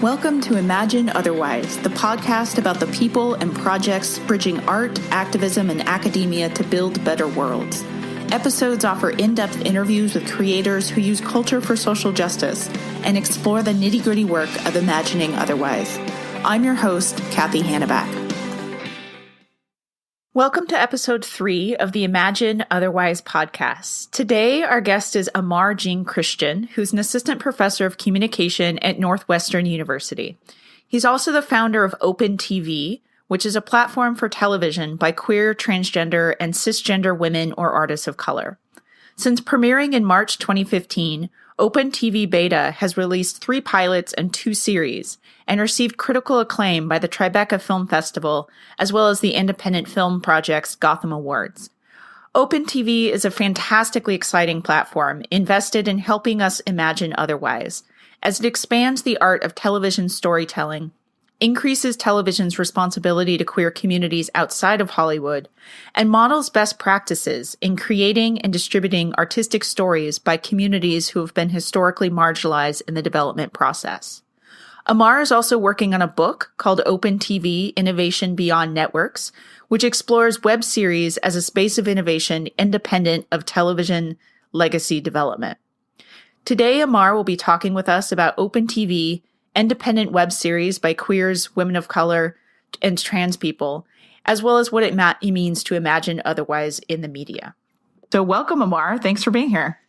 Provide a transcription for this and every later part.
Welcome to Imagine Otherwise, the podcast about the people and projects bridging art, activism, and academia to build better worlds. Episodes offer in-depth interviews with creators who use culture for social justice and explore the nitty-gritty work of imagining otherwise. I'm your host, Cathy Hannabach. Welcome to episode 3 of the Imagine Otherwise podcast. Today, our guest is Aymar Jean Christian, who's an assistant professor of communication at Northwestern University. He's also the founder of Open TV, which is a platform for television by queer, transgender, and cisgender women or artists of color. Since premiering in March 2015, Open TV Beta has released 3 pilots and 2 series, and received critical acclaim by the Tribeca Film Festival, as well as the Independent Film Project's Gotham Awards. Open TV is a fantastically exciting platform invested in helping us imagine otherwise, as it expands the art of television storytelling, increases television's responsibility to queer communities outside of Hollywood, and models best practices in creating and distributing artistic stories by communities who have been historically marginalized in the development process. Aymar is also working on a book called Open TV: Innovation Beyond Networks, which explores web series as a space of innovation independent of television legacy development. Today, Aymar will be talking with us about Open TV, independent web series by queers, women of color, and trans people, as well as what it means to imagine otherwise in the media. So welcome, Aymar. Thanks for being here.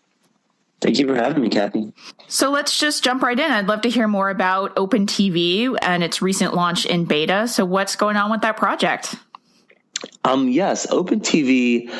Thank you for having me, Cathy. So let's just jump right in. I'd love to hear more about Open TV and its recent launch in beta. So what's going on with that project? Yes, Open TV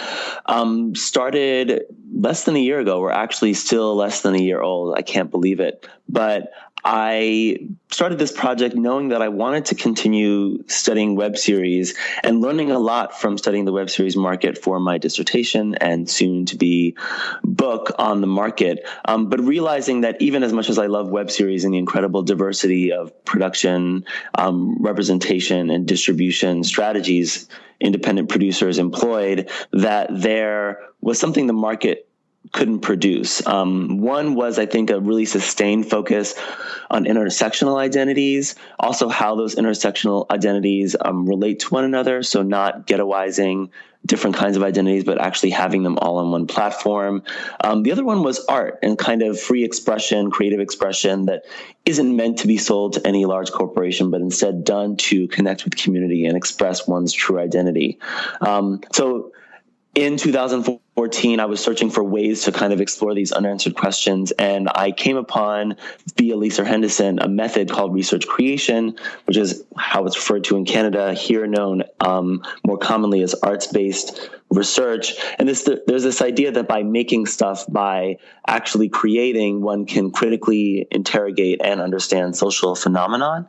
started less than a year ago. We're actually still less than a year old. I can't believe it. But I started this project knowing that I wanted to continue studying web series and learning a lot from studying the web series market for my dissertation and soon to be book on the market. But realizing that even as much as I love web series and the incredible diversity of production, representation, and distribution strategies independent producers employed, that there was something the market couldn't produce. One was, I think, a really sustained focus on intersectional identities, also how those intersectional identities relate to one another. So not ghettoizing different kinds of identities, but actually having them all on one platform. The other one was art and kind of free expression, creative expression that isn't meant to be sold to any large corporation, but instead done to connect with community and express one's true identity. So in 2014, I was searching for ways to kind of explore these unanswered questions, and I came upon, via Lisa Henderson, a method called research creation, which is how it's referred to in Canada, here known more commonly as arts-based research. And there's this idea that by making stuff, by actually creating, one can critically interrogate and understand social phenomenon.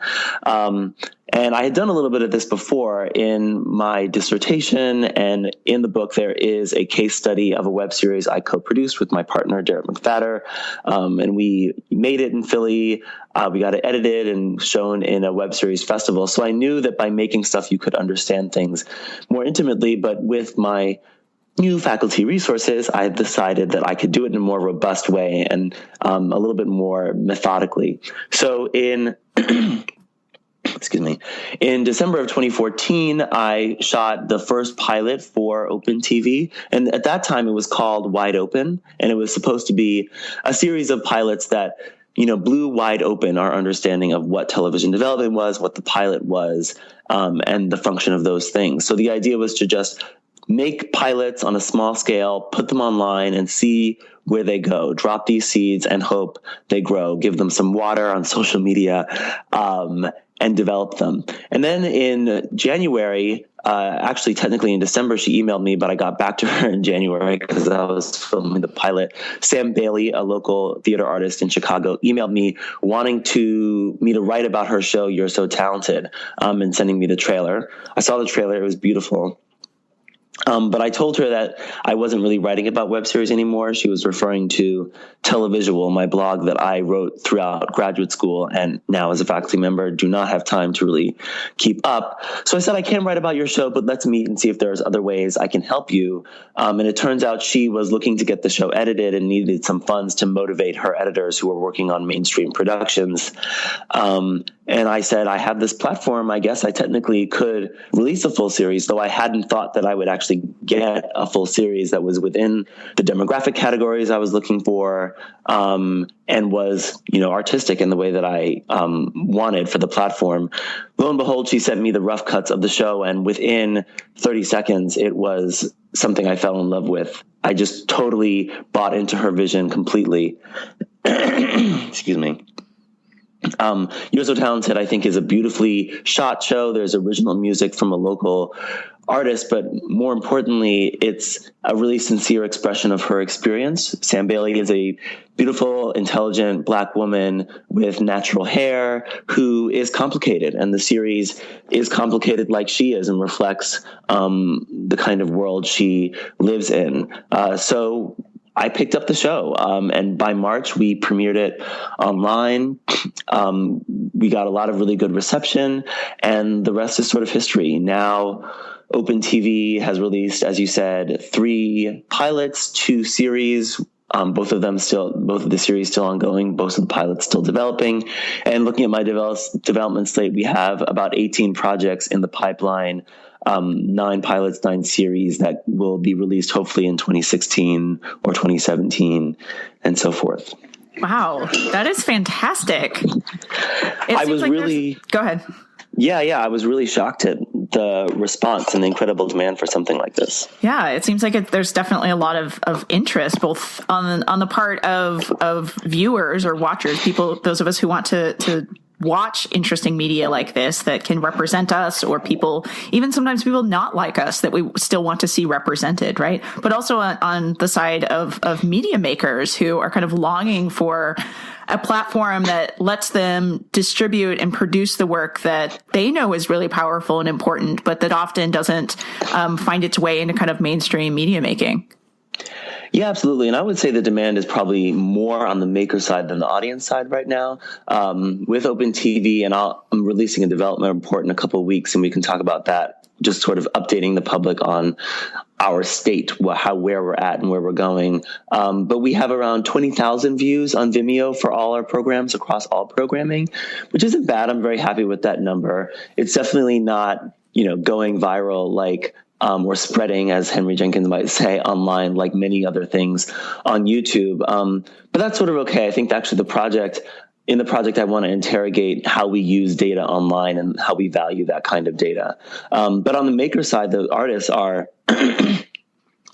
And I had done a little bit of this before in my dissertation, and in the book there is a case study of a web series I co-produced with my partner, Derek McFadder, and we made it in Philly. We got it edited and shown in a web series festival. So I knew that by making stuff you could understand things more intimately, but with my new faculty resources, I decided that I could do it in a more robust way and a little bit more methodically. So in in December of 2014, I shot the first pilot for Open TV. And at that time, it was called Wide Open. And it was supposed to be a series of pilots that, blew wide open our understanding of what television development was, what the pilot was, and the function of those things. So the idea was to just make pilots on a small scale, put them online, and see where they go, drop these seeds and hope they grow, give them some water on social media, and develop them. And then in January, actually technically in December, she emailed me, but I got back to her in January because I was filming the pilot. Sam Bailey, a local theater artist in Chicago, emailed me wanting me to write about her show, You're So Talented, and sending me the trailer. I saw the trailer. It was beautiful. But I told her that I wasn't really writing about web series anymore. She was referring to Televisual, my blog that I wrote throughout graduate school, and now as a faculty member do not have time to really keep up. So I said, I can write about your show, but let's meet and see if there's other ways I can help you. And it turns out she was looking to get the show edited and needed some funds to motivate her editors who were working on mainstream productions. And I said, I have this platform. I guess I technically could release a full series, though I hadn't thought that I would actually get a full series that was within the demographic categories I was looking for, and was, artistic in the way that I wanted for the platform. Lo and behold, she sent me the rough cuts of the show, and within 30 seconds, it was something I fell in love with. I just totally bought into her vision completely. Excuse me. You're So Talented, I think, is a beautifully shot show. There's original music from a local artist, but more importantly, it's a really sincere expression of her experience. Sam Bailey is a beautiful, intelligent Black woman with natural hair who is complicated, and the series is complicated like she is and reflects the kind of world she lives in. So I picked up the show, and by March, we premiered it online. We got a lot of really good reception, and the rest is sort of history. Now, Open TV has released, as you said, 3 pilots, 2 series, both of the series still ongoing, both of the pilots still developing. And looking at my development slate, we have about 18 projects in the pipeline, 9 pilots, 9 series that will be released hopefully in 2016 or 2017 and so forth. Wow, that is fantastic. Go ahead. Yeah, I was really shocked at the response and the incredible demand for something like this. Yeah, it seems like there's definitely a lot of interest, both on the part of viewers or watchers, people, those of us who want to watch interesting media like this that can represent us, or people, even sometimes people not like us that we still want to see represented, right? But also on the side of media makers who are kind of longing for a platform that lets them distribute and produce the work that they know is really powerful and important, but that often doesn't find its way into kind of mainstream media making. Yeah, absolutely. And I would say the demand is probably more on the maker side than the audience side right now. With Open TV, and I'm releasing a development report in a couple of weeks, and we can talk about that, just sort of updating the public on our state, where we're at and where we're going. But we have around 20,000 views on Vimeo for all our programs across all programming, which isn't bad. I'm very happy with that number. It's definitely not, going viral like or spreading, as Henry Jenkins might say, online, like many other things on YouTube. But that's sort of okay. I think actually in the project, I want to interrogate how we use data online and how we value that kind of data. But on the maker side, the artists are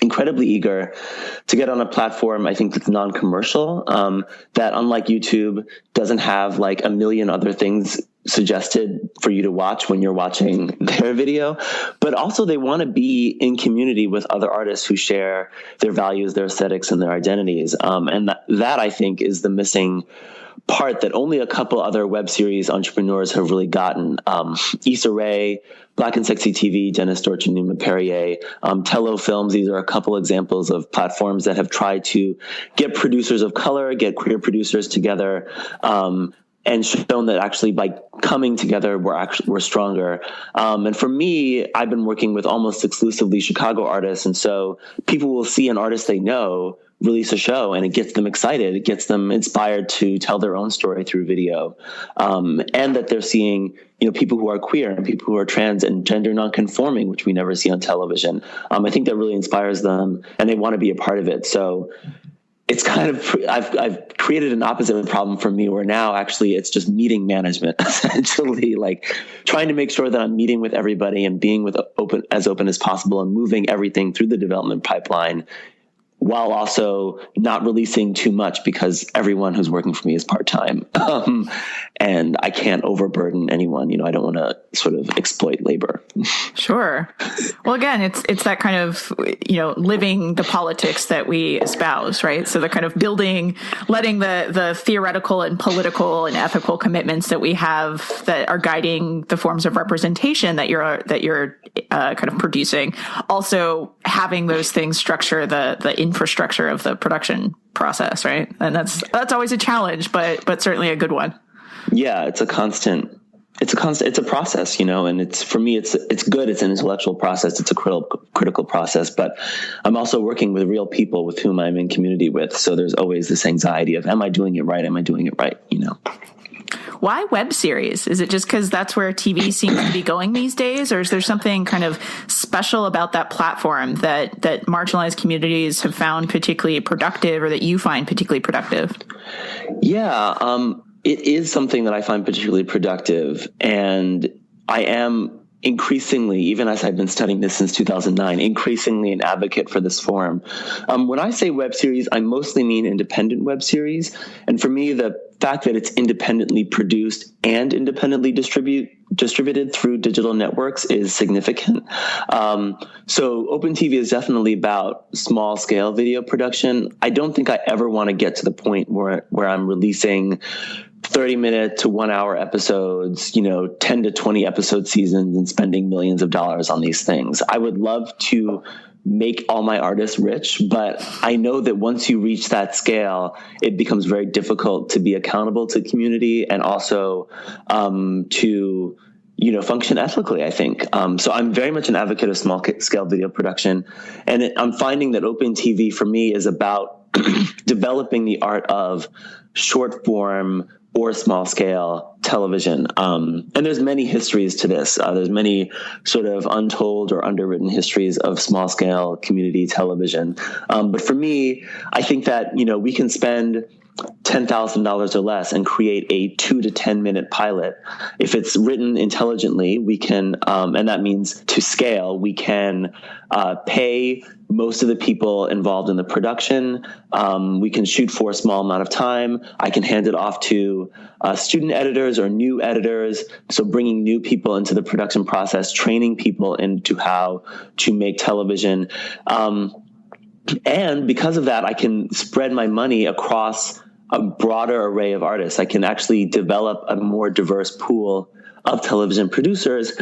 incredibly eager to get on a platform, I think, that's non-commercial, that unlike YouTube doesn't have like a million other things suggested for you to watch when you're watching their video, but also they want to be in community with other artists who share their values, their aesthetics, and their identities. And that I think is the missing part that only a couple other web series entrepreneurs have really gotten. Issa Rae, Black and Sexy TV, Dennis Dorch and Numa Perrier, Tello Films. These are a couple examples of platforms that have tried to get producers of color, get queer producers together, and shown that actually by coming together, we're stronger. And for me, I've been working with almost exclusively Chicago artists. And so people will see an artist they know release a show, and it gets them excited. It gets them inspired to tell their own story through video. And that they're seeing, people who are queer and people who are trans and gender nonconforming, which we never see on television. I think that really inspires them, and they want to be a part of it. So it's kind of, I've created an opposite problem for me, where now actually it's just meeting management, essentially, like trying to make sure that I'm meeting with everybody and being as open as possible and moving everything through the development pipeline while also not releasing too much because everyone who's working for me is part-time. And I can't overburden anyone. I don't want to sort of exploit labor. Sure. Well, again, it's that kind of, living the politics that we espouse, right? So the kind of letting the theoretical and political and ethical commitments that we have that are guiding the forms of representation that you're kind of producing, also having those things structure the infrastructure of the production process, right? And that's always a challenge, but certainly a good one. Yeah, it's a process, and for me, it's good. It's an intellectual process. It's a critical process, but I'm also working with real people with whom I'm in community with. So there's always this anxiety of, am I doing it right? Am I doing it right? Why web series? Is it just because that's where TV seems to be going these days? Or is there something kind of special about that platform that marginalized communities have found particularly productive, or that you find particularly productive? Yeah, it is something that I find particularly productive. And I am increasingly, even as I've been studying this since 2009, increasingly an advocate for this form. When I say web series, I mostly mean independent web series. And for me, the fact that it's independently produced and independently distributed through digital networks is significant. So OpenTV is definitely about small scale video production. I don't think I ever want to get to the point where I'm releasing 30-minute to 1 hour episodes, 10 to 20 episode seasons and spending millions of dollars on these things. I would love to make all my artists rich, but I know that once you reach that scale, it becomes very difficult to be accountable to community and also to function ethically, I think. So I'm very much an advocate of small scale video production. And I'm finding that OpenTV for me is about developing the art of short form or small scale television. And there's many histories to this. There's many sort of untold or underwritten histories of small scale community television. But for me, I think that, we can spend $10,000 or less and create a 2 to 10 minute pilot. If it's written intelligently, we can, and that means to scale, we can pay most of the people involved in the production. We can shoot for a small amount of time. I can hand it off to student editors or new editors. So bringing new people into the production process, training people into how to make television. And because of that, I can spread my money across a broader array of artists. I can actually develop a more diverse pool of television producers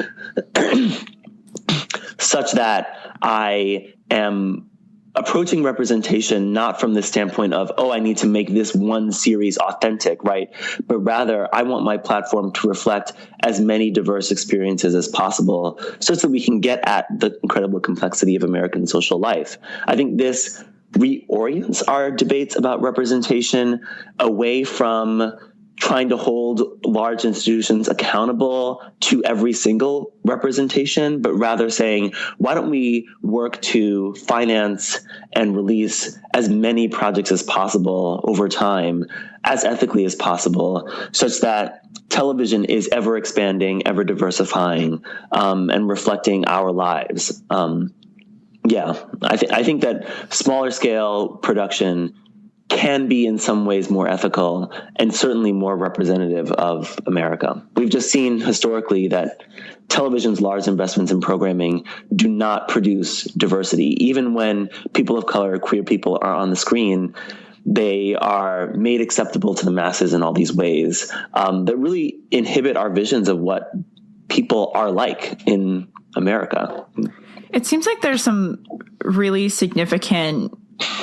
such that I am approaching representation not from the standpoint of, I need to make this one series authentic, right? But rather, I want my platform to reflect as many diverse experiences as possible such that we can get at the incredible complexity of American social life. I think this reorients our debates about representation away from trying to hold large institutions accountable to every single representation, but rather saying, why don't we work to finance and release as many projects as possible over time, as ethically as possible, such that television is ever expanding, ever diversifying, and reflecting our lives. I think that smaller scale production can be in some ways more ethical and certainly more representative of America. We've just seen historically that television's large investments in programming do not produce diversity. Even when people of color, queer people are on the screen, they are made acceptable to the masses in all these ways that really inhibit our visions of what people are like in America. It seems like there's some really significant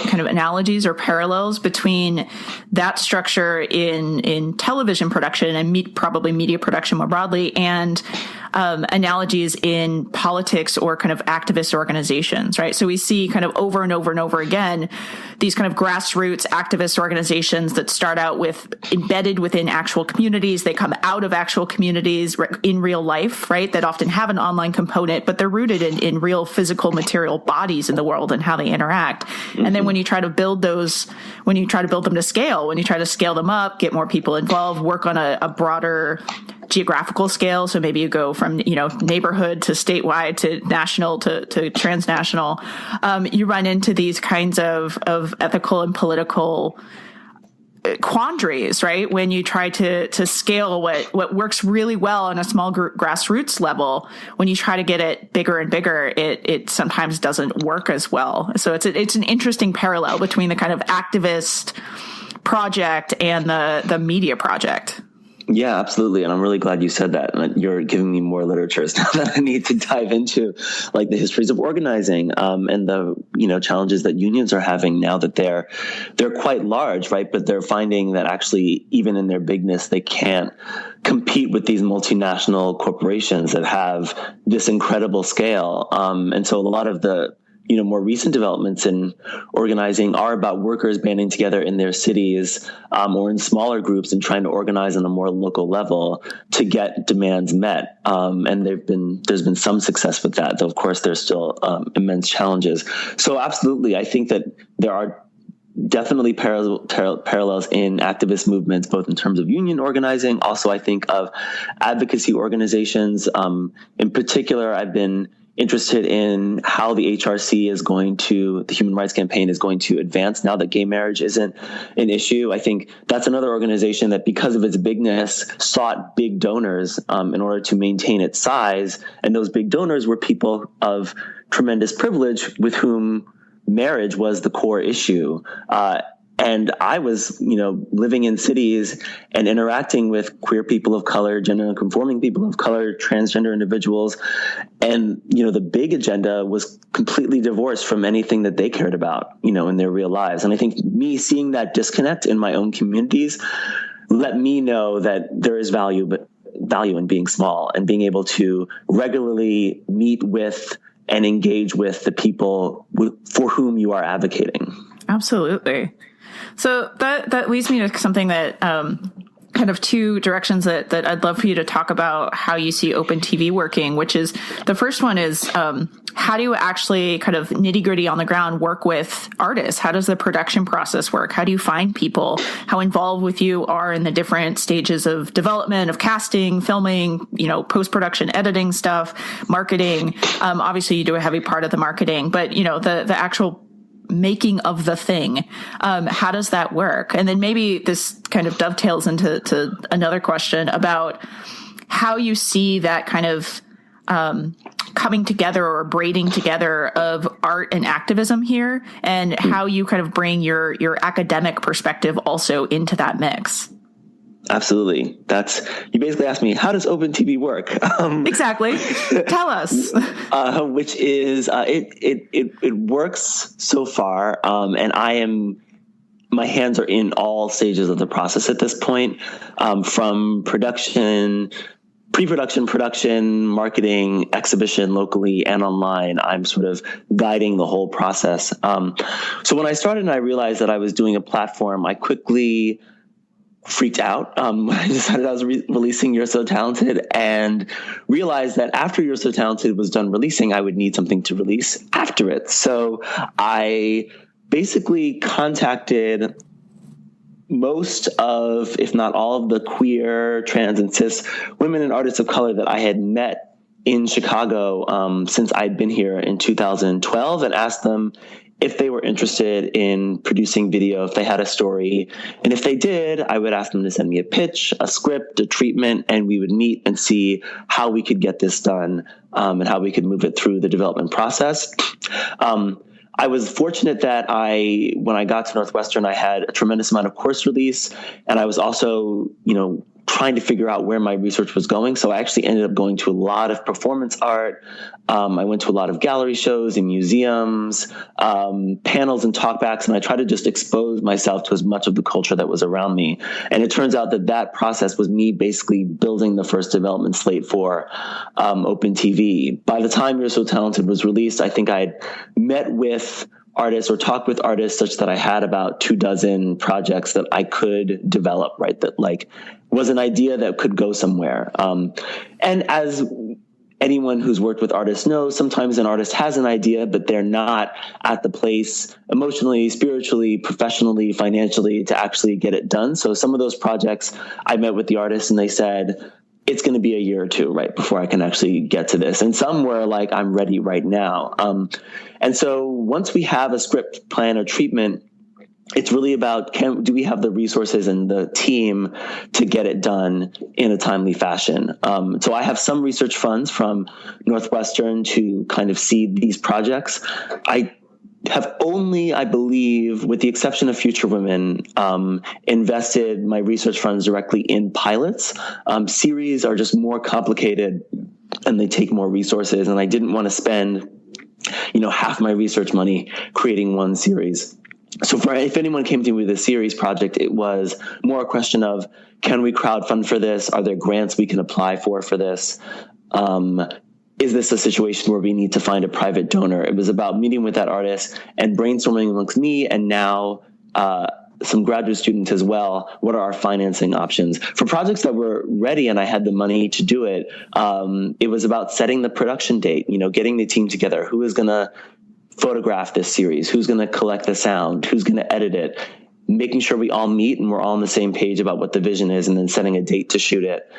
kind of analogies or parallels between that structure in television production and probably media production more broadly, and analogies in politics or kind of activist organizations, right? So we see kind of over and over and over again these kind of grassroots activist organizations that start out with embedded within actual communities. They come out of actual communities in real life, right? That often have an online component, but they're rooted in real physical material bodies in the world and how they interact. Mm-hmm. And then when you try to build them to scale, when you try to scale them up, get more people involved, work on a broader geographical scale. So maybe you go from, neighborhood to statewide to national to transnational. You run into these kinds of ethical and political quandaries, right? When you try to scale what works really well on a small grassroots level, when you try to get it bigger and bigger, it sometimes doesn't work as well. So it's an interesting parallel between the kind of activist project and the media project. Yeah, absolutely. And I'm really glad you said that. And you're giving me more literature now that I need to dive into, like the histories of organizing, and the, challenges that unions are having now that they're quite large, right? But they're finding that actually, even in their bigness, they can't compete with these multinational corporations that have this incredible scale. And so a lot of the more recent developments in organizing are about workers banding together in their cities, or in smaller groups and trying to organize on a more local level to get demands met. And there's been some success with that, though of course there's still immense challenges. So absolutely, I think that there are definitely parallels in activist movements, both in terms of union organizing. Also, I think of advocacy organizations. In particular, I've been interested in how the the Human Rights Campaign is going to advance now that gay marriage isn't an issue. I think that's another organization that, because of its bigness, sought big donors in order to maintain its size. And those big donors were people of tremendous privilege with whom marriage was the core issue. And I was, living in cities and interacting with queer people of color, gender conforming people of color, transgender individuals. And, the big agenda was completely divorced from anything that they cared about, in their real lives. And I think me seeing that disconnect in my own communities let me know that there is value in being small and being able to regularly meet with and engage with the people for whom you are advocating. Absolutely. So that leads me to something that kind of two directions that I'd love for you to talk about how you see Open TV working, which is the first one is how do you actually kind of nitty gritty on the ground work with artists? How does the production process work? How do you find people? How involved with you are in the different stages of development, of casting, filming, post-production editing stuff, marketing. Obviously you do a heavy part of the marketing, but the actual making of the thing. How does that work? And then maybe this kind of dovetails into another question about how you see that kind of coming together or braiding together of art and activism here, and how you kind of bring your academic perspective also into that mix. Absolutely. You basically asked me, how does Open TV work? Exactly. Tell us. Which is, it works so far. And my hands are in all stages of the process at this point, from production, pre-production, production, marketing, exhibition locally and online. I'm sort of guiding the whole process. So when I started and I realized that I was doing a platform, I quickly freaked out when I decided I was releasing You're So Talented, and realized that after You're So Talented was done releasing, I would need something to release after it. So I basically contacted most of, if not all of, the queer, trans, and cis women and artists of color that I had met in Chicago since I'd been here in 2012, and asked them if they were interested in producing video, if they had a story. And if they did, I would ask them to send me a pitch, a script, a treatment, and we would meet and see how we could get this done, and how we could move it through the development process. I was fortunate that when I got to Northwestern, I had a tremendous amount of course release, and I was also, trying to figure out where my research was going. So I actually ended up going to a lot of performance art. I went to a lot of gallery shows in museums, panels and talkbacks, and I tried to just expose myself to as much of the culture that was around me. And it turns out that process was me basically building the first development slate for Open TV. By the time You're So Talented was released, I think I had met with artists or talk with artists such that I had about 24 projects that I could develop, right? That was an idea that could go somewhere. And as anyone who's worked with artists knows, sometimes an artist has an idea, but they're not at the place emotionally, spiritually, professionally, financially to actually get it done. So some of those projects, I met with the artists and they said, it's going to be a year or two, right, before I can actually get to this. And some were like, I'm ready right now. And so once we have a script, plan, or treatment, it's really about, do we have the resources and the team to get it done in a timely fashion? So I have some research funds from Northwestern to kind of seed these projects. I have only, I believe, with the exception of Future Women, invested my research funds directly in pilots. Series are just more complicated and they take more resources. And I didn't want to spend, half my research money creating one series. So if anyone came to me with a series project, it was more a question of, can we crowdfund for this? Are there grants we can apply for this? Is this a situation where we need to find a private donor? It was about meeting with that artist and brainstorming amongst me and now some graduate students as well. What are our financing options? For projects that were ready and I had the money to do it, it was about setting the production date, getting the team together. Who is going to photograph this series? Who's going to collect the sound? Who's going to edit it? Making sure we all meet and we're all on the same page about what the vision is, and then setting a date to shoot it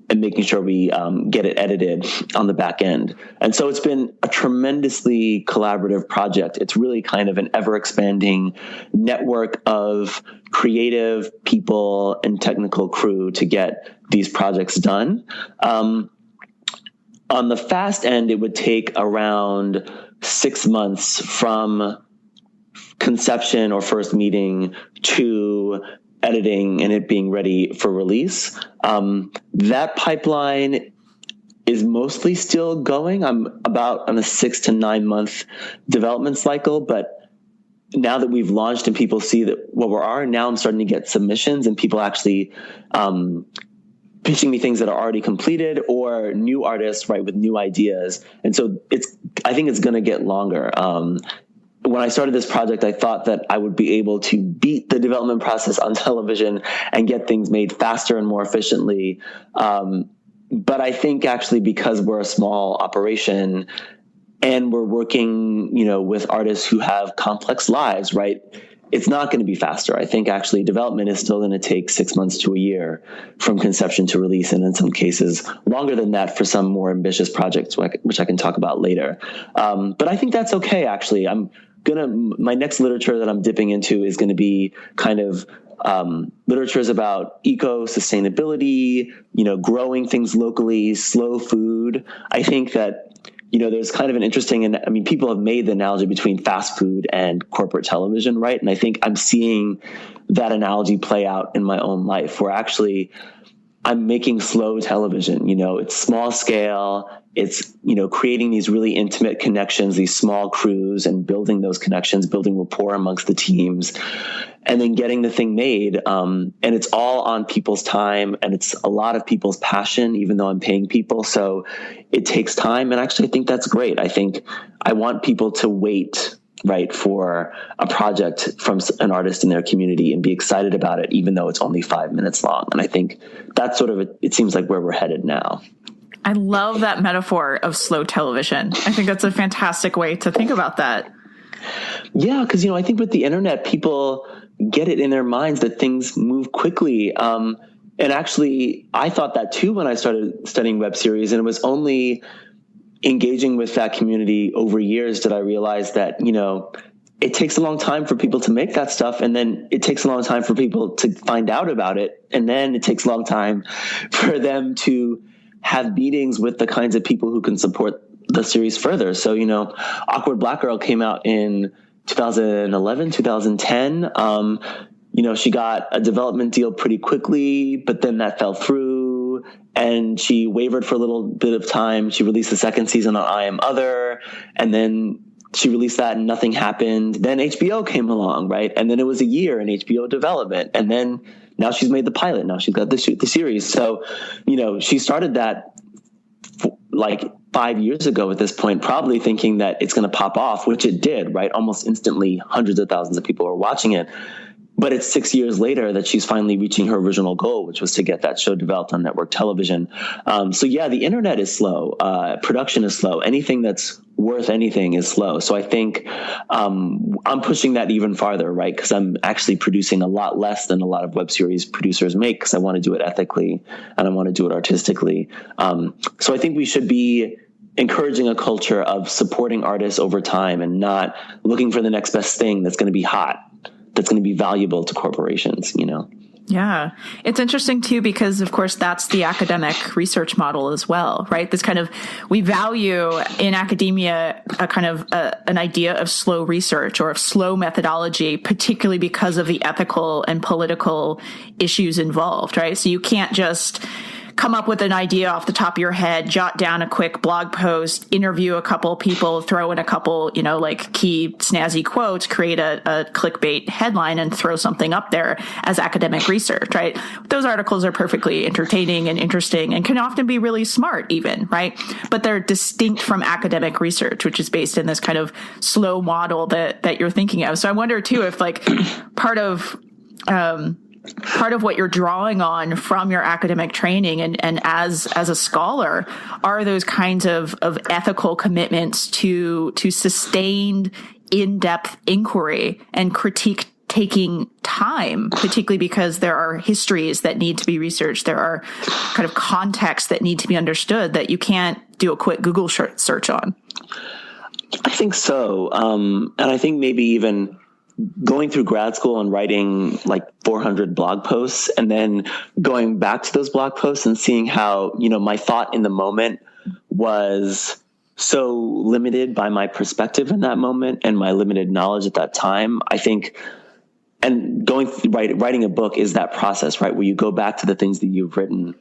and making sure we get it edited on the back end. And so it's been a tremendously collaborative project. It's really kind of an ever-expanding network of creative people and technical crew to get these projects done. On the fast end, it would take around 6 months from conception or first meeting to editing and it being ready for release. That pipeline is mostly still going. I'm about on a 6 to 9 month development cycle, but now that we've launched and people see that what we are, now I'm starting to get submissions and people actually pitching me things that are already completed or new artists, right, with new ideas. And so I think it's going to get longer. When I started this project, I thought that I would be able to beat the development process on television and get things made faster and more efficiently. But I think actually because we're a small operation and we're working, with artists who have complex lives, right, it's not going to be faster. I think actually development is still going to take 6 months to a year from conception to release, and in some cases longer than that for some more ambitious projects, which I can talk about later. But I think that's okay, actually. My next literature that I'm dipping into is going to be kind of literatures about eco-sustainability, growing things locally, slow food. I think that there's kind of an interesting, and people have made the analogy between fast food and corporate television, right? And I think I'm seeing that analogy play out in my own life where actually I'm making slow television, it's small scale. It's, creating these really intimate connections, these small crews and building those connections, building rapport amongst the teams and then getting the thing made. And it's all on people's time and it's a lot of people's passion, even though I'm paying people. So it takes time. And actually I think that's great. I think I want people to wait, right, for a project from an artist in their community and be excited about it, even though it's only 5 minutes long. And I think that's sort of, it seems like where we're headed now. I love that metaphor of slow television. I think that's a fantastic way to think about that. Yeah, because, I think with the internet, people get it in their minds that things move quickly. And actually, I thought that too when I started studying web series, and it was only engaging with that community over years did I realize that, it takes a long time for people to make that stuff. And then it takes a long time for people to find out about it. And then it takes a long time for them to have meetings with the kinds of people who can support the series further. So, Awkward Black Girl came out in 2011, 2010. She got a development deal pretty quickly, but then that fell through and she wavered for a little bit of time. She released the second season on I Am Other, and then she released that and nothing happened. Then HBO came along, right? And then it was a year in HBO development. And then now she's made the pilot. Now she's got the series. So, she started that like 5 years ago at this point, probably thinking that it's going to pop off, which it did, right? Almost instantly, hundreds of thousands of people were watching it. But it's 6 years later that she's finally reaching her original goal, which was to get that show developed on network television. So yeah, the internet is slow. Production is slow. Anything that's worth anything is slow. So I think I'm pushing that even farther, right? Because I'm actually producing a lot less than a lot of web series producers make, because I want to do it ethically and I want to do it artistically. So I think we should be encouraging a culture of supporting artists over time and not looking for the next best thing that's going to be hot, that's going to be valuable to corporations, you know? Yeah. It's interesting too, because of course that's the academic research model as well, right? This kind of, we value in academia a kind of an idea of slow research or of slow methodology, particularly because of the ethical and political issues involved, right? So you can't just come up with an idea off the top of your head, jot down a quick blog post, interview a couple people, throw in a couple, like key snazzy quotes, create a clickbait headline and throw something up there as academic research, right? Those articles are perfectly entertaining and interesting and can often be really smart even, right? But they're distinct from academic research, which is based in this kind of slow model that you're thinking of. So I wonder too, if part of what you're drawing on from your academic training and as a scholar are those kinds of ethical commitments to sustained in-depth inquiry and critique taking time, particularly because there are histories that need to be researched. There are kind of contexts that need to be understood that you can't do a quick Google search on. I think so. And I think maybe even going through grad school and writing 400 blog posts and then going back to those blog posts and seeing how, my thought in the moment was so limited by my perspective in that moment and my limited knowledge at that time, I think, and writing a book is that process, right? Where you go back to the things that you've written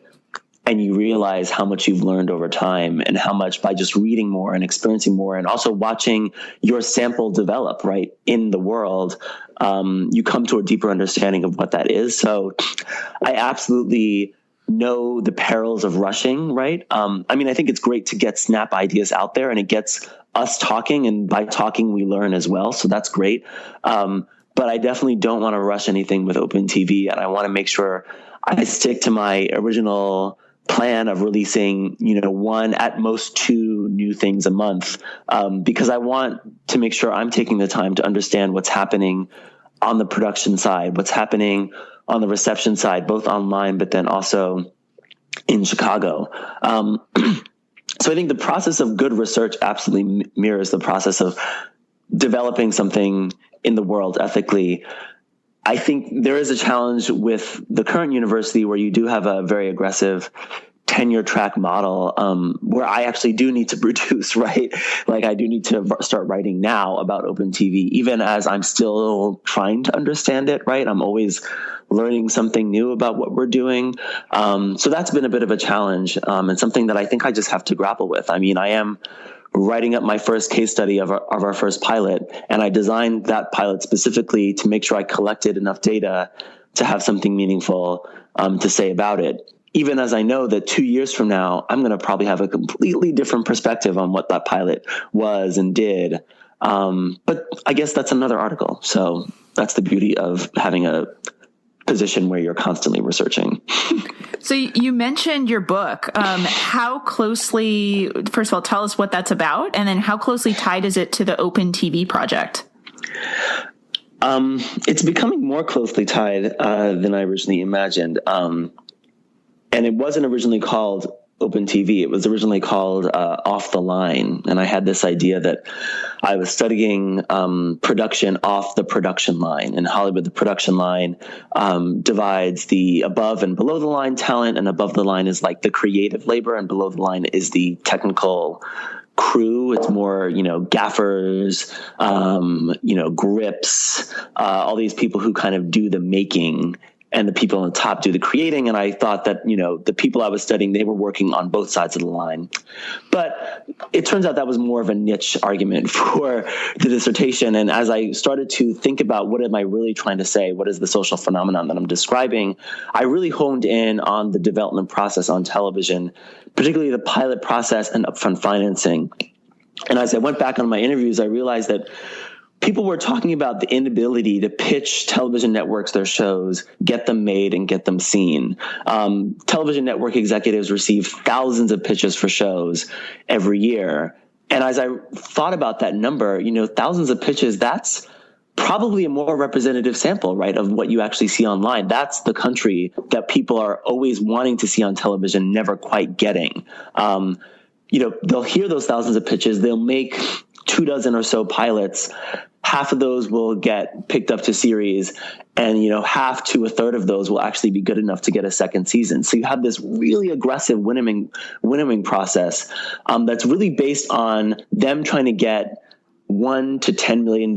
and you realize how much you've learned over time and how much by just reading more and experiencing more and also watching your sample develop, right, in the world, you come to a deeper understanding of what that is. So I absolutely know the perils of rushing, right? I think it's great to get snap ideas out there and it gets us talking, and by talking we learn as well. So that's great. But I definitely don't want to rush anything with Open TV, and I want to make sure I stick to my original plan of releasing, one, at most two new things a month, because I want to make sure I'm taking the time to understand what's happening on the production side, what's happening on the reception side, both online, but then also in Chicago. So I think the process of good research absolutely mirrors the process of developing something in the world ethically. I think there is a challenge with the current university where you do have a very aggressive tenure track model, where I actually do need to produce, right? I do need to start writing now about Open TV, even as I'm still trying to understand it, right? I'm always learning something new about what we're doing. So that's been a bit of a challenge, and something that I think I just have to grapple with. I am writing up my first case study of our first pilot, and I designed that pilot specifically to make sure I collected enough data to have something meaningful to say about it. Even as I know that 2 years from now, I'm going to probably have a completely different perspective on what that pilot was and did. But I guess that's another article. So that's the beauty of having a position where you're constantly researching. So you mentioned your book. How closely, first of all, tell us what that's about, and then how closely tied is it to the Open TV project? It's becoming more closely tied than I originally imagined. And it wasn't originally called Open TV. It was originally called Off the Line. And I had this idea that I was studying production off the production line. In Hollywood, the production line divides the above and below the line talent, and above the line is the creative labor, and below the line is the technical crew. It's more, gaffers, grips, all these people who kind of do the making, and the people on the top do the creating. And I thought that, the people I was studying, they were working on both sides of the line. But it turns out that was more of a niche argument for the dissertation. And as I started to think about what am I really trying to say, what is the social phenomenon that I'm describing, I really honed in on the development process on television, particularly the pilot process and upfront financing. And as I went back on my interviews, I realized that people were talking about the inability to pitch television networks their shows, get them made, and get them seen. Television network executives receive thousands of pitches for shows every year. And as I thought about that number, thousands of pitches, that's probably a more representative sample, right, of what you actually see online. That's the country that people are always wanting to see on television, never quite getting. They'll hear those thousands of pitches. They'll make 24 or so pilots. Half of those will get picked up to series, and half to a third of those will actually be good enough to get a second season. So you have this really aggressive winnowing process that's really based on them trying to get $1 to $10 million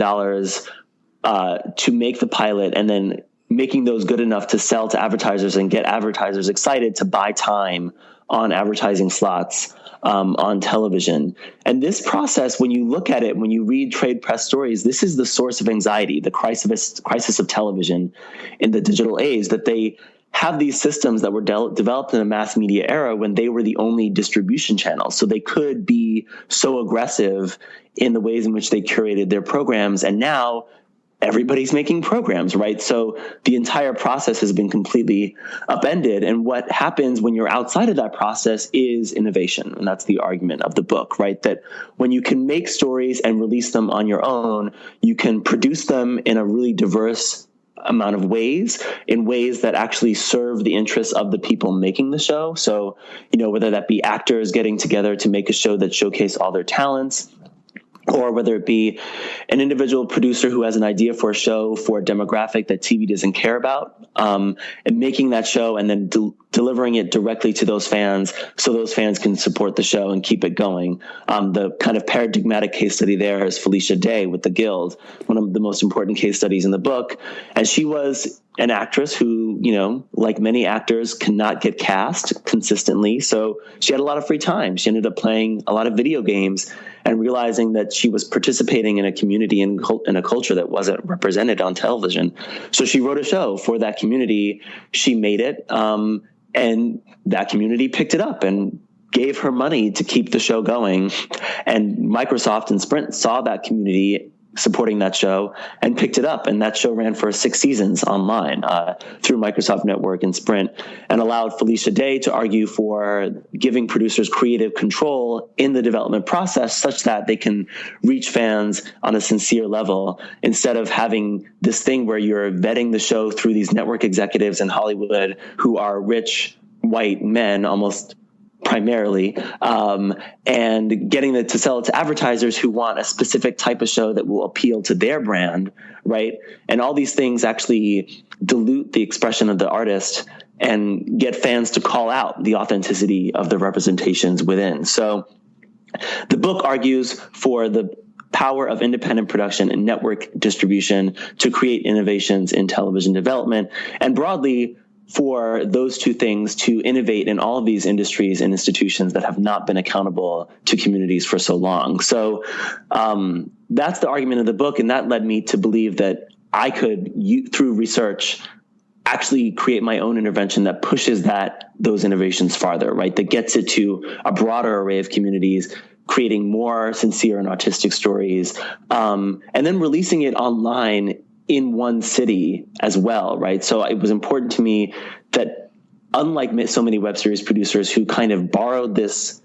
to make the pilot, and then making those good enough to sell to advertisers and get advertisers excited to buy time on advertising slots on television. And this process, when you look at it, when you read trade press stories, this is the source of anxiety, the crisis of television in the digital age, that they have these systems that were developed in the mass media era when they were the only distribution channel. So they could be so aggressive in the ways in which they curated their programs. And now everybody's making programs, right? So the entire process has been completely upended. And what happens when you're outside of that process is innovation. And that's the argument of the book, right? That when you can make stories and release them on your own, you can produce them in a really diverse amount of ways, in ways that actually serve the interests of the people making the show. So, whether that be actors getting together to make a show that showcase all their talents, or whether it be an individual producer who has an idea for a show for a demographic that TV doesn't care about, and making that show and then delivering it directly to those fans so those fans can support the show and keep it going. The kind of paradigmatic case study there is Felicia Day with The Guild, one of the most important case studies in the book. And she was an actress who, like many actors, cannot get cast consistently. So she had a lot of free time. She ended up playing a lot of video games and realizing that she was participating in a community and in a culture that wasn't represented on television. So she wrote a show for that community. She made it, and that community picked it up and gave her money to keep the show going. And Microsoft and Sprint saw that community supporting that show and picked it up. And that show ran for 6 seasons online through Microsoft Network and Sprint, and allowed Felicia Day to argue for giving producers creative control in the development process such that they can reach fans on a sincere level, instead of having this thing where you're vetting the show through these network executives in Hollywood who are rich white men almost primarily, and getting it to sell it to advertisers who want a specific type of show that will appeal to their brand, right? And all these things actually dilute the expression of the artist and get fans to call out the authenticity of the representations within. So the book argues for the power of independent production and network distribution to create innovations in television development, and broadly for those two things to innovate in all of these industries and institutions that have not been accountable to communities for so long. So that's the argument of the book, and that led me to believe that I could, through research, actually create my own intervention that pushes those innovations farther, right? That gets it to a broader array of communities, creating more sincere and artistic stories, and then releasing it online in one city as well, right? So it was important to me that, unlike so many web series producers who kind of borrowed this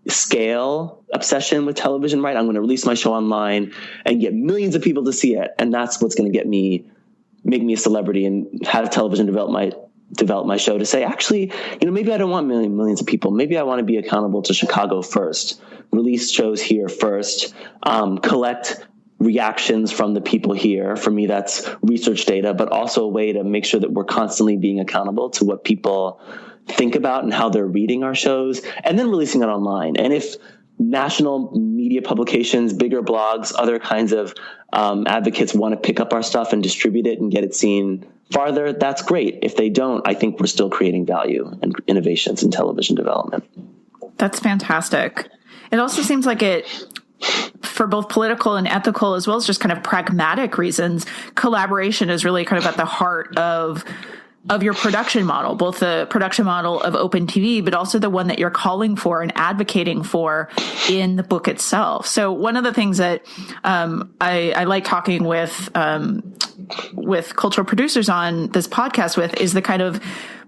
scale obsession with television, right? I'm going to release my show online and get millions of people to see it, and that's what's going to make me a celebrity and have television develop my show, to say, actually, maybe I don't want millions of people. Maybe I want to be accountable to Chicago first, release shows here first, collect reactions from the people here. For me, that's research data, but also a way to make sure that we're constantly being accountable to what people think about and how they're reading our shows, and then releasing it online. And if national media publications, bigger blogs, other kinds of advocates want to pick up our stuff and distribute it and get it seen farther, that's great. If they don't, I think we're still creating value and innovations in television development. That's fantastic. It also seems like it, for both political and ethical, as well as just kind of pragmatic reasons, collaboration is really kind of at the heart of of your production model, both the production model of Open TV, but also the one that you're calling for and advocating for in the book itself. So one of the things that I like talking with cultural producers on this podcast with is the kind of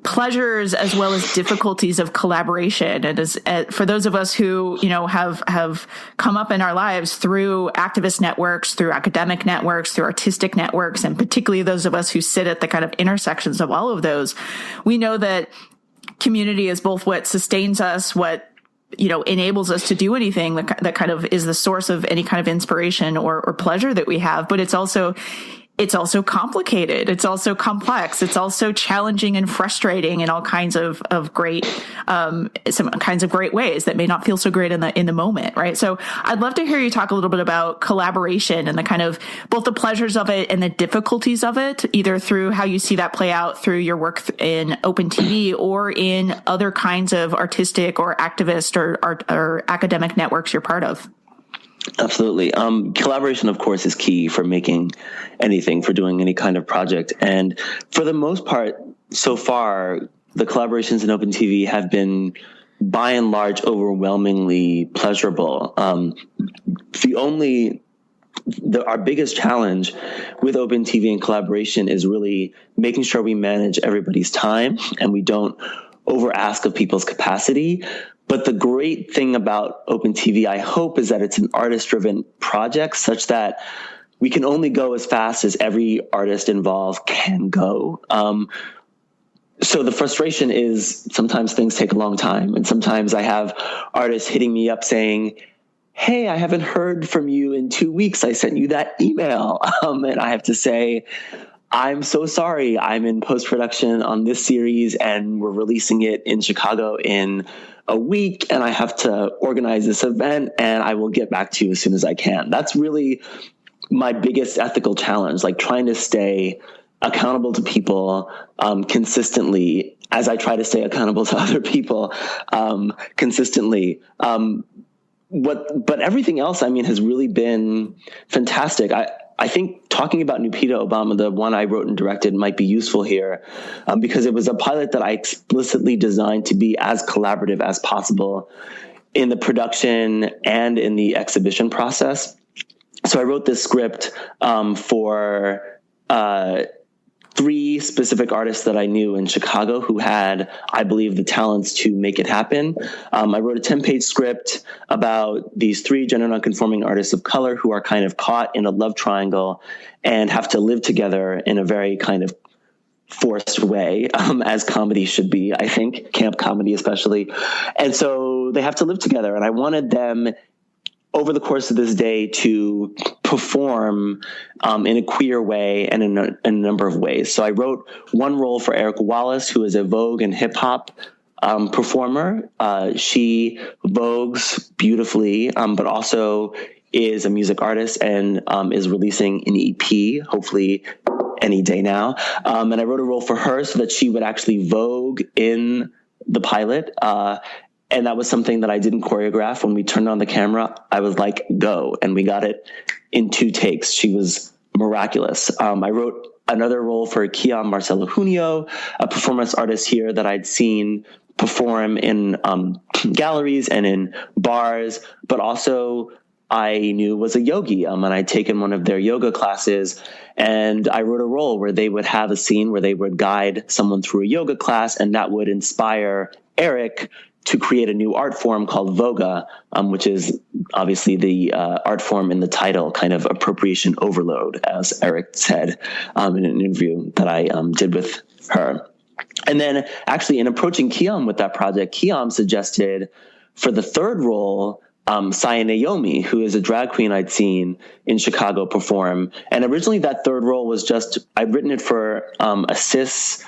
pleasures as well as difficulties of collaboration. And as for those of us who, have come up in our lives through activist networks, through academic networks, through artistic networks, and particularly those of us who sit at the kind of intersections of all of those, we know that community is both what sustains us, what enables us to do anything that kind of is the source of any kind of inspiration or pleasure that we have. But it's also complicated. It's also complex. It's also challenging and frustrating in all kinds of great, some kinds of great ways that may not feel so great in the moment, right? So I'd love to hear you talk a little bit about collaboration and the kind of both the pleasures of it and the difficulties of it, either through how you see that play out through your work in Open TV or in other kinds of artistic or activist or academic networks you're part of. Absolutely. Collaboration, of course, is key for making anything, for doing any kind of project. And for the most part, so far, the collaborations in Open TV have been, by and large, overwhelmingly pleasurable. Our biggest challenge with Open TV and collaboration is really making sure we manage everybody's time and we don't over ask of people's capacity. But the great thing about Open TV, I hope, is that it's an artist-driven project such that we can only go as fast as every artist involved can go. So the frustration is sometimes things take a long time. And sometimes I have artists hitting me up saying, hey, I haven't heard from you in 2 weeks. I sent you that email. And I have to say, I'm so sorry. I'm in post-production on this series and we're releasing it in Chicago in a week and I have to organize this event and I will get back to you as soon as I can. That's really my biggest ethical challenge, like trying to stay accountable to people consistently as I try to stay accountable to other people consistently. But everything else, has really been fantastic. I think talking about Nupita Obama, the one I wrote and directed, might be useful here because it was a pilot that I explicitly designed to be as collaborative as possible in the production and in the exhibition process. So I wrote this script for 3 specific artists that I knew in Chicago who had, I believe, the talents to make it happen. I wrote a 10-page script about these 3 gender nonconforming artists of color who are kind of caught in a love triangle and have to live together in a very kind of forced way, as comedy should be, I think, camp comedy especially. And so they have to live together. And I wanted them over the course of this day to perform in a queer way and in a number of ways. So I wrote one role for Erica Wallace, who is a Vogue and hip hop performer. She vogues beautifully, but also is a music artist and is releasing an EP, hopefully any day now. And I wrote a role for her so that she would actually vogue in the pilot. And that was something that I didn't choreograph. When we turned on the camera, I was like, go. And we got it in 2 takes. She was miraculous. I wrote another role for Kiam Marcelo Junio, a performance artist here that I'd seen perform in galleries and in bars, but also I knew was a yogi. And I'd taken one of their yoga classes, and I wrote a role where they would have a scene where they would guide someone through a yoga class, and that would inspire Eric to create a new art form called Voga, which is obviously the art form in the title, kind of appropriation overload, as Eric said in an interview that I did with her. And then actually in approaching Kiam with that project, Kiam suggested for the 3rd role, Saya Naomi, who is a drag queen I'd seen in Chicago perform. And originally that 3rd role was just, I'd written it for a cis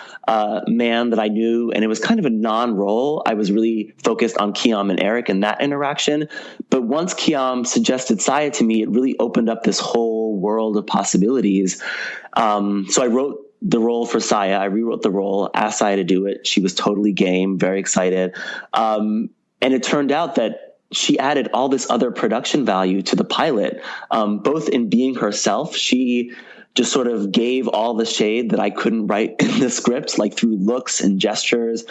man that I knew, and it was kind of a non-role. I was really focused on Kiam and Eric and that interaction. But once Kiam suggested Saya to me, it really opened up this whole world of possibilities. So I wrote the role for Saya. I rewrote the role, asked Saya to do it. She was totally game, very excited. And it turned out that she added all this other production value to the pilot, both in being herself. She just sort of gave all the shade that I couldn't write in the script, like through looks and gestures.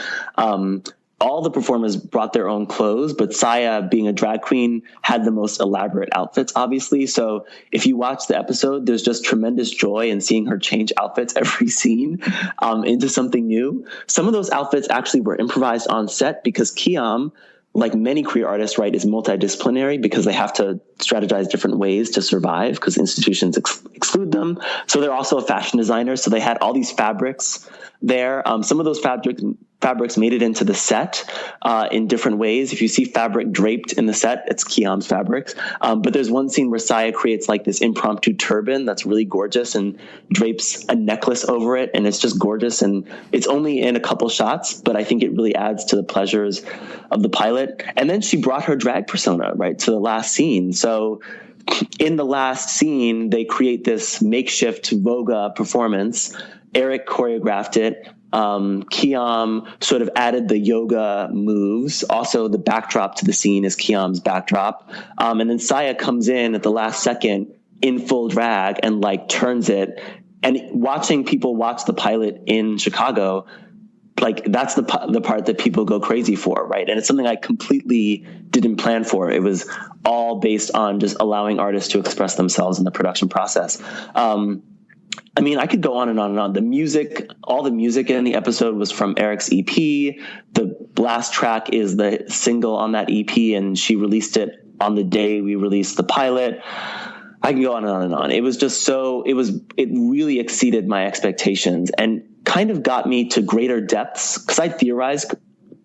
All the performers brought their own clothes, but Saya, being a drag queen, had the most elaborate outfits, obviously. So if you watch the episode, there's just tremendous joy in seeing her change outfits every scene into something new. Some of those outfits actually were improvised on set because Kiam, like many queer artists, right, is multidisciplinary because they have to strategize different ways to survive because institutions exclude them. So they're also a fashion designer. So they had all these fabrics there. Some of those fabrics made it into the set in different ways. If you see fabric draped in the set, it's Kiam's fabrics. But there's one scene where Saya creates like this impromptu turban that's really gorgeous and drapes a necklace over it. And it's just gorgeous. And it's only in a couple shots, but I think it really adds to the pleasures of the pilot. And then she brought her drag persona, right, to the last scene. So in the last scene, they create this makeshift Voga performance. Eric choreographed it. Kiam sort of added the yoga moves. Also, the backdrop to the scene is Kiam's backdrop. And then Saya comes in at the last second in full drag and like turns it. And watching people watch the pilot in Chicago, like that's the part that people go crazy for, right? And it's something I completely didn't plan for. It was all based on just allowing artists to express themselves in the production process. I mean, I could go on and on and on. The music, all the music in the episode was from Eric's EP. The last track is the single on that EP, and she released it on the day we released the pilot. I can go on and on and on. It was just it really exceeded my expectations and kind of got me to greater depths because I theorized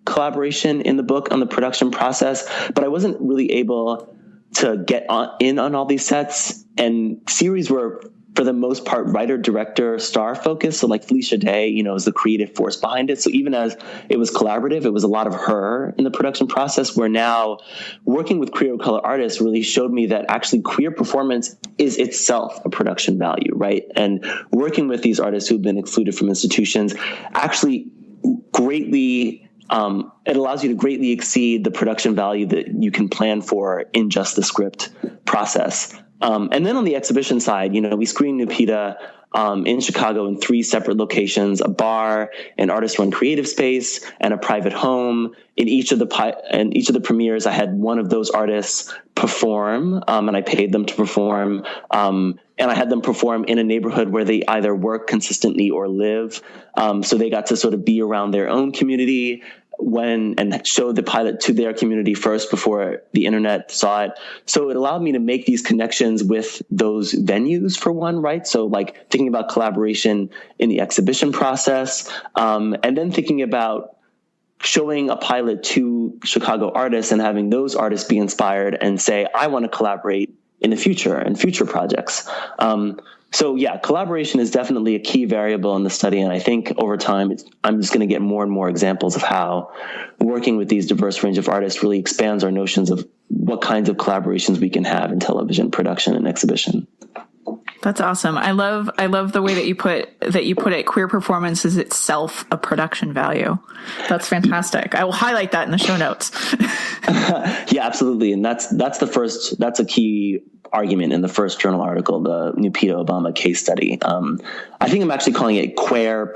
collaboration in the book on the production process, but I wasn't really able to get in on all these sets. And series were, for the most part, writer, director, star focused. So like Felicia Day, is the creative force behind it. So even as it was collaborative, it was a lot of her in the production process, where now working with queer color artists really showed me that actually queer performance is itself a production value, right? And working with these artists who've been excluded from institutions actually greatly it allows you to greatly exceed the production value that you can plan for in just the script process. And then on the exhibition side, we screened Nupita in Chicago in 3 separate locations: a bar, an artist-run creative space, and a private home. In each of the premieres, I had one of those artists perform, and I paid them to perform. And I had them perform in a neighborhood where they either work consistently or live. So they got to sort of be around their own community and show the pilot to their community first before the internet saw it. So it allowed me to make these connections with those venues, for one, right? So like thinking about collaboration in the exhibition process, and then thinking about showing a pilot to Chicago artists and having those artists be inspired and say, I want to collaborate in the future and future projects. So yeah, collaboration is definitely a key variable in the study. And I think over time, I'm just going to get more and more examples of how working with these diverse range of artists really expands our notions of what kinds of collaborations we can have in television production and exhibition. That's awesome. I love the way that you put it. Queer performance is itself a production value. That's fantastic. I will highlight that in the show notes. Yeah, absolutely. And that's a key argument in the first journal article, the Nupita Obama case study. I think I'm actually calling it queer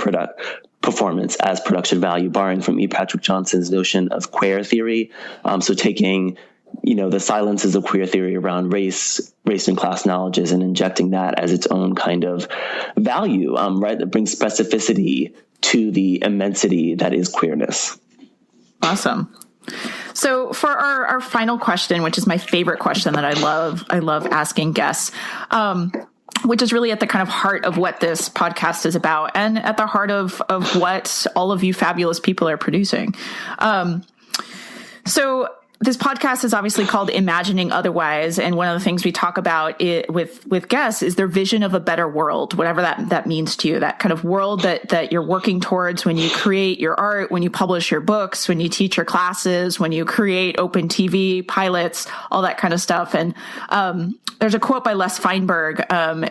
performance as production value, borrowing from E. Patrick Johnson's notion of queer theory. So taking the silences of queer theory around race and class knowledges and injecting that as its own kind of value, right? That brings specificity to the immensity that is queerness. Awesome. So for our final question, which is my favorite question that I love asking guests, which is really at the kind of heart of what this podcast is about and at the heart of what all of you fabulous people are producing. So this podcast is obviously called Imagining Otherwise, and one of the things we talk about with guests is their vision of a better world, whatever that means to you, that kind of world that you're working towards when you create your art, when you publish your books, when you teach your classes, when you create open TV pilots, all that kind of stuff. And there's a quote by Les Feinberg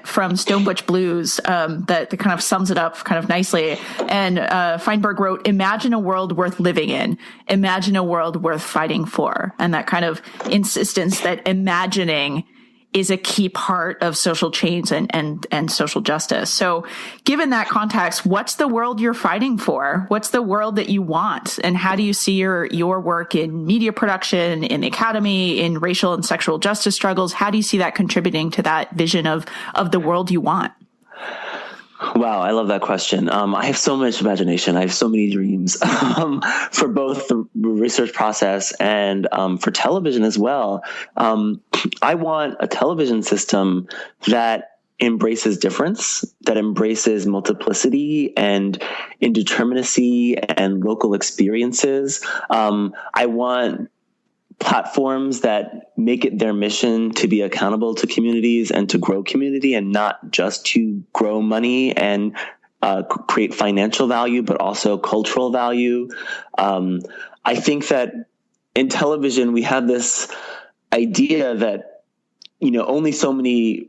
from Stone Butch Blues that kind of sums it up kind of nicely. And Feinberg wrote, "Imagine a world worth living in. Imagine a world worth fighting for." And that kind of insistence that imagining is a key part of social change and social justice. So given that context, what's the world you're fighting for? What's the world that you want? And how do you see your work in media production, in the academy, in racial and sexual justice struggles? How do you see that contributing to that vision of the world you want? Wow, I love that question. I have so much imagination. I have so many dreams for both the research process and for television as well. I want a television system that embraces difference, that embraces multiplicity and indeterminacy and local experiences. I want platforms that make it their mission to be accountable to communities and to grow community, and not just to grow money and create financial value, but also cultural value. I think that in television, we have this idea that, only so many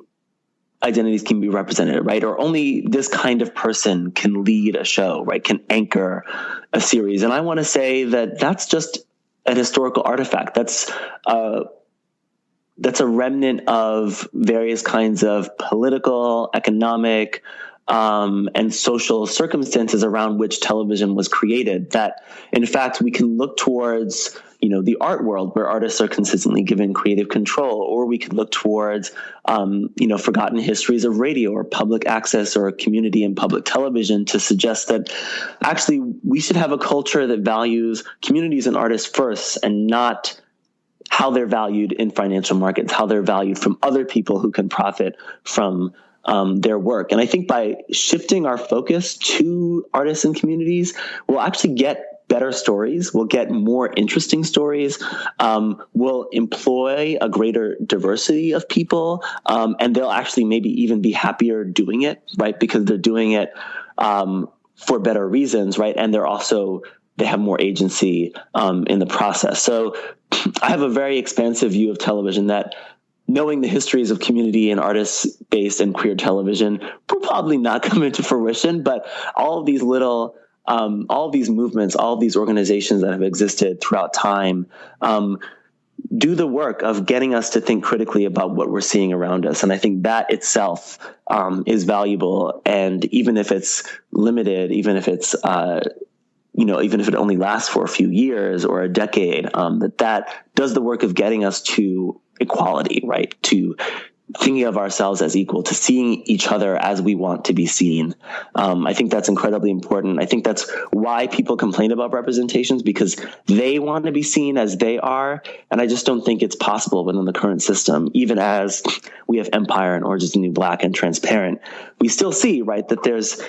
identities can be represented, right? Or only this kind of person can lead a show, right? Can anchor a series. And I want to say that that's just an historical artifact. That's a remnant of various kinds of political, economic, and social circumstances around which television was created. That, in fact, we can look towards, the art world, where artists are consistently given creative control, or we could look towards, forgotten histories of radio or public access or community and public television to suggest that actually we should have a culture that values communities and artists first, and not how they're valued in financial markets, how they're valued from other people who can profit from their work. And I think by shifting our focus to artists and communities, we'll actually get better stories. We'll get more interesting stories. We'll employ a greater diversity of people, and they'll actually maybe even be happier doing it, right? Because they're doing it for better reasons, right? And they have more agency in the process. So I have a very expansive view of television that, knowing the histories of community and artist-based and queer television, will probably not come into fruition. But all of these all of these movements, all of these organizations that have existed throughout time, do the work of getting us to think critically about what we're seeing around us. And I think that itself is valuable. And even if it's limited, even if it's even if it only lasts for a few years or a decade, that does the work of getting us to equality, right? To thinking of ourselves as equal, to seeing each other as we want to be seen. I think that's incredibly important. I think that's why people complain about representations, because they want to be seen as they are. And I just don't think it's possible within the current system. Even as we have Empire and Orange is the New Black and Transparent, we still see, right, that there's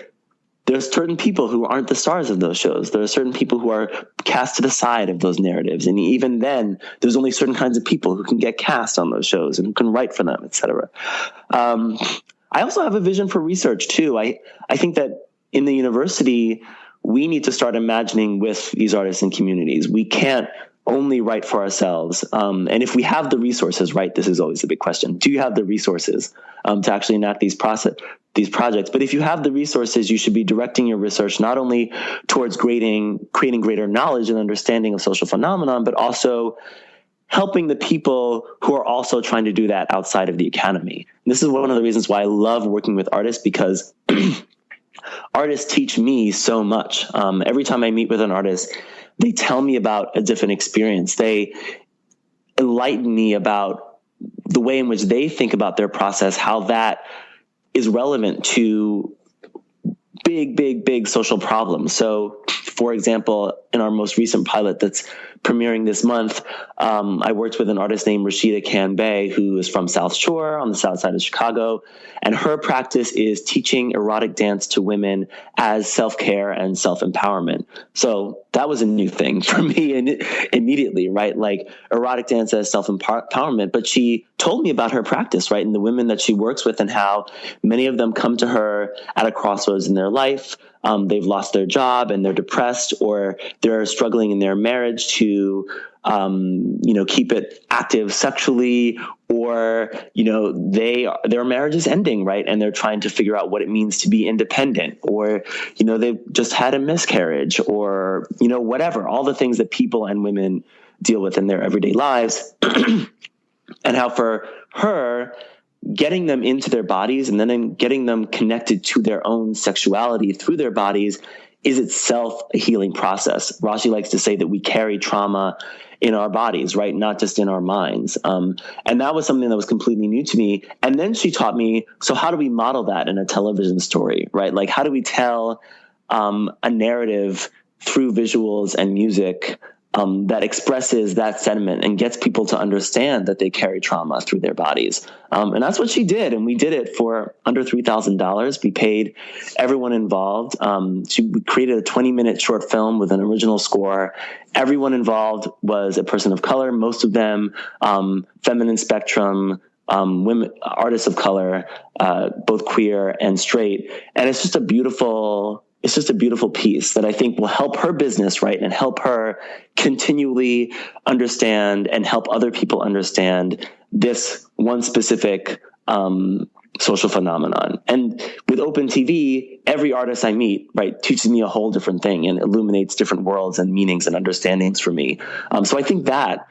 certain people who aren't the stars of those shows. There are certain people who are cast to the side of those narratives. And even then, there's only certain kinds of people who can get cast on those shows and who can write for them, et cetera. I also have a vision for research, too. I think that in the university, we need to start imagining with these artists and communities. We can't only write for ourselves. And if we have the resources, right, this is always a big question. Do you have the resources to actually enact these projects? But if you have the resources, you should be directing your research not only towards creating greater knowledge and understanding of social phenomenon, but also helping the people who are also trying to do that outside of the academy. And this is one of the reasons why I love working with artists, because artists teach me so much. Every time I meet with an artist, they tell me about a different experience. They enlighten me about the way in which they think about their process, how that is relevant to big social problems. So, for example, in our most recent pilot that's premiering this month, I worked with an artist named Rashida Canbay, who is from South Shore on the south side of Chicago. And her practice is teaching erotic dance to women as self-care and self-empowerment. So that was a new thing for me immediately, right? Like erotic dance as self-empowerment. But she told me about her practice, right? And the women that she works with and how many of them come to her at a crossroads in their life. They've lost their job and they're depressed, or they're struggling in their marriage to, keep it active sexually, or, their marriage is ending, right? And they're trying to figure out what it means to be independent, or, they've just had a miscarriage, or, whatever, all the things that people and women deal with in their everyday lives. and how for her, getting them into their bodies and then getting them connected to their own sexuality through their bodies is itself a healing process. Rashi likes to say that we carry trauma in our bodies, right? Not just in our minds. And that was something that was completely new to me. And then she taught me, so how do we model that in a television story, right? Like, how do we tell a narrative through visuals and music that expresses that sentiment and gets people to understand that they carry trauma through their bodies. And that's what she did. And we did it for under $3,000. We paid everyone involved. She created a 20-minute short film with an original score. Everyone involved was a person of color, most of them feminine spectrum, women, artists of color, both queer and straight. And it's just a beautiful piece that I think will help her business, right? And help her continually understand and help other people understand this one specific social phenomenon. And with Open TV, every artist I meet, right, teaches me a whole different thing and illuminates different worlds and meanings and understandings for me. So I think that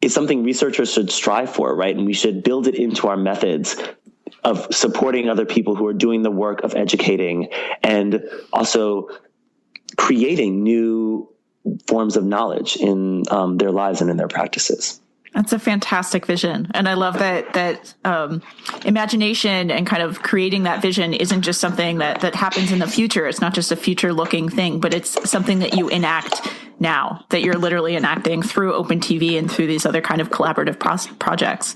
is something researchers should strive for, right? And we should build it into our methods of supporting other people who are doing the work of educating and also creating new forms of knowledge in their lives and in their practices. That's a fantastic vision. And I love that imagination and kind of creating that vision isn't just something that happens in the future. It's not just a future looking thing, but it's something that you enact now, that you're literally enacting through Open TV and through these other kind of collaborative projects.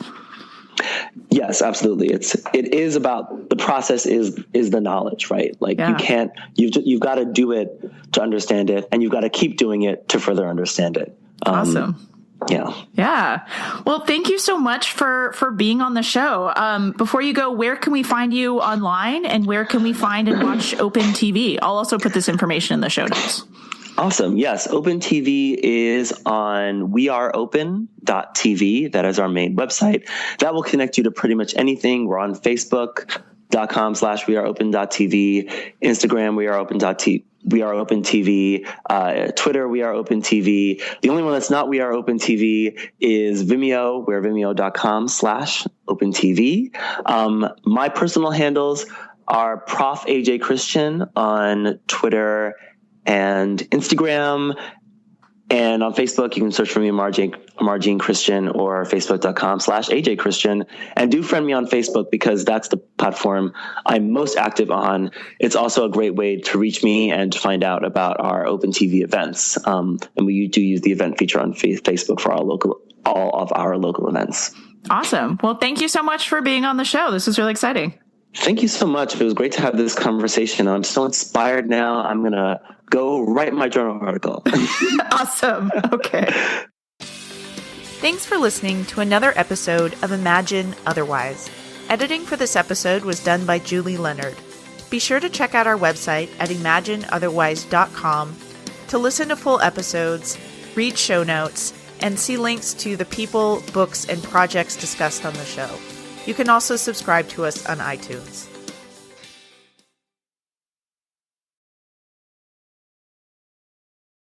Yes, absolutely. It is about the process is the knowledge, right? Like you've got to do it to understand it, and you've got to keep doing it to further understand it. Awesome. Yeah. Well, thank you so much for being on the show. Before you go, where can we find you online, and where can we find and watch Open TV? I'll also put this information in the show notes. Awesome. Yes. Open TV is on weareopen.tv. That is our main website. That will connect you to pretty much anything. We're on Facebook.com/weareopen.tv, Instagram, weareopen.tv, Twitter, weareopen.tv. The only one that's not We Are Open TV is Vimeo, we're vimeo.com/opentv. My personal handles are Prof. AJ Christian on Twitter and Instagram, and on Facebook, you can search for me, Aymar Jean Christian, or facebook.com/AJ Christian. And do friend me on Facebook, because that's the platform I'm most active on. It's also a great way to reach me and to find out about our Open TV events. And we do use the event feature on Facebook for all of our local events. Awesome. Well, thank you so much for being on the show. This was really exciting. Thank you so much. It was great to have this conversation. I'm so inspired now. I'm going to go write my journal article. Awesome. Okay. Thanks for listening to another episode of Imagine Otherwise. Editing for this episode was done by Julie Leonard. Be sure to check out our website at imagineotherwise.com to listen to full episodes, read show notes, and see links to the people, books, and projects discussed on the show. You can also subscribe to us on iTunes.